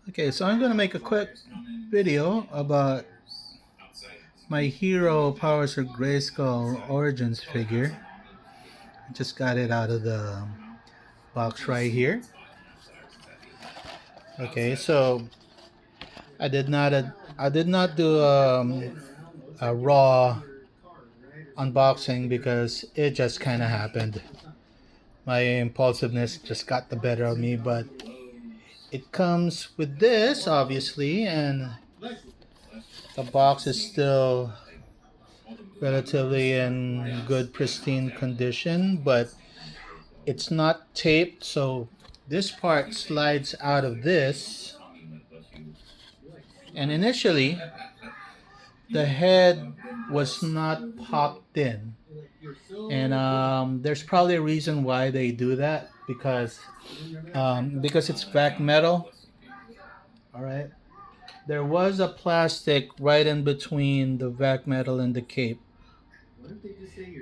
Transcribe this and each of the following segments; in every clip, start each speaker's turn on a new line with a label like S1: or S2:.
S1: Okay, so I'm gonna make a quick video about my Hero Powers of Grayskull Origins figure. I just got it out of the box right here. Okay, so I did not do a raw unboxing because it just kind of happened. My impulsiveness just got the better of me, but it comes with this obviously, and the box is still relatively in good pristine condition, but it's not taped, so this part slides out of this, and initially the head was not popped in, and there's probably a reason why they do that, because it's vac metal. All right, there was a plastic right in between the vac metal and the cape,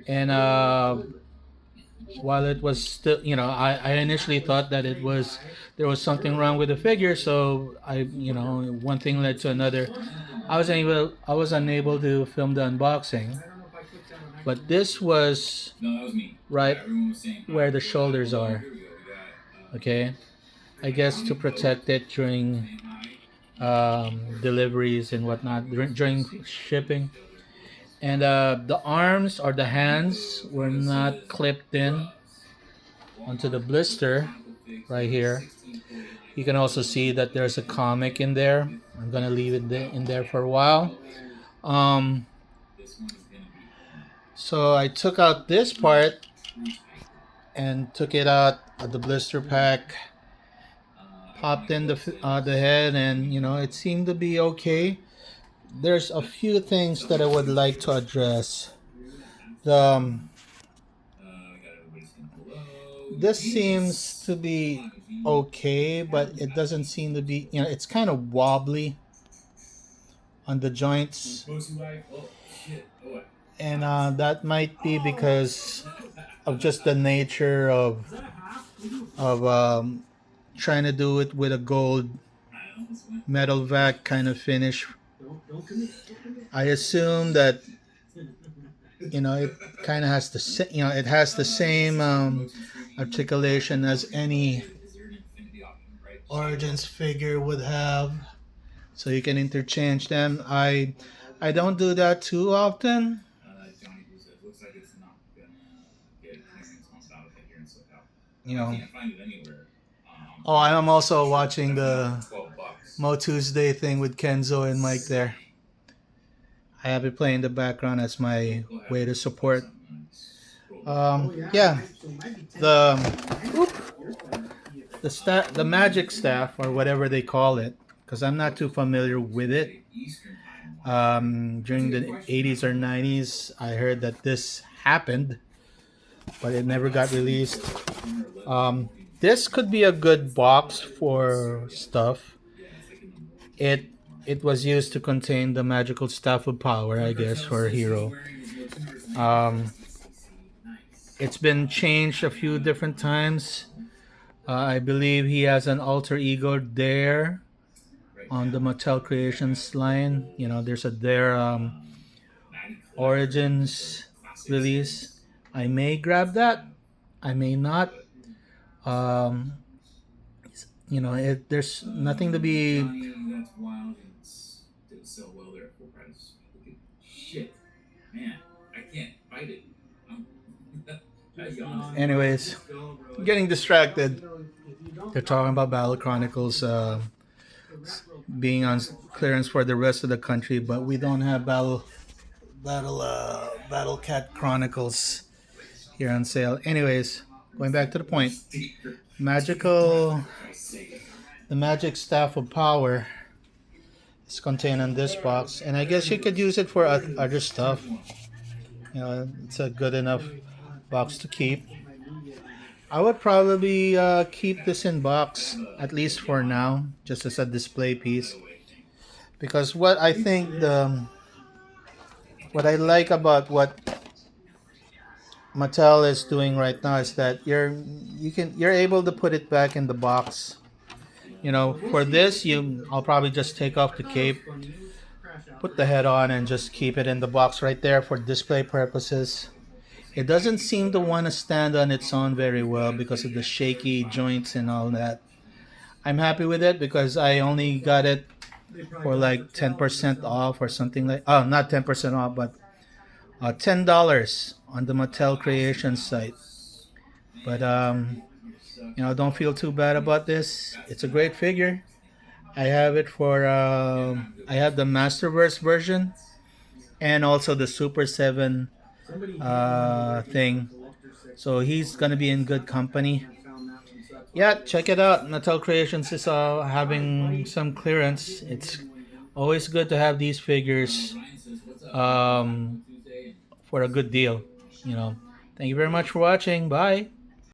S1: and while it was still, I initially thought that there was something wrong with the figure, so one thing led to another. I was unable to film the unboxing, but this was right where the shoulders are. Okay, I guess to protect it during deliveries and whatnot, during shipping. And the arms or the hands were not clipped in onto the blister right here. You can also see that there's a comic in there. I'm gonna leave it in there for a while. Um, so I took out this part and took it out of the blister pack, popped in the head, and it seemed to be okay. There's a few things that I would like to address. The This seems to be okay, but it doesn't seem to be. It's kind of wobbly on the joints, and that might be because of just the nature of trying to do it with a gold metal vac kind of finish. I assume that it kind of has it has the same articulation as any Origins figure would have, so you can interchange them. I don't do that too often. You know. Oh, I'm also watching the Mo Tuesday thing with Kenzo and Mike there. I have it playing in the background as my way to support. Yeah, the the magic staff, or whatever they call it, because I'm not too familiar with it. During the 80s or 90s, I heard that this happened, but it never got released. This could be a good box for stuff. It it was used to contain the magical staff of power, I guess, for a hero. Um, it's been changed a few different times. I believe he has an alter ego there on the Mattel Creations line. There's a there Origins release. I may grab that. I may not. Um, there's nothing to be. Anyways, getting distracted. They're talking about Battle Chronicles being on clearance for the rest of the country, but we don't have Battle Cat Chronicles here on sale. Anyways, going back to the point, magical, the magic staff of power is contained in this box, and I guess you could use it for other stuff. It's a good enough box to keep. I would probably keep this in box, at least for now, just as a display piece. Because what I like about what Mattel is doing right now is that you're able to put it back in the box. You know, for this, I'll probably just take off the cape, put the head on, and just keep it in the box right there for display purposes. It doesn't seem to want to stand on its own very well because of the shaky joints and all that. I'm happy with it because I only got it for like 10% off or something like, oh, not 10% off, but $10 on the Mattel Creations site. But don't feel too bad about this. It's a great figure. I have it for I have the Masterverse version and also the Super 7 thing. So he's gonna be in good company. Yeah, check it out. Mattel Creations is having some clearance. It's always good to have these figures um, for a good deal. You know. Thank you very much for watching. Bye.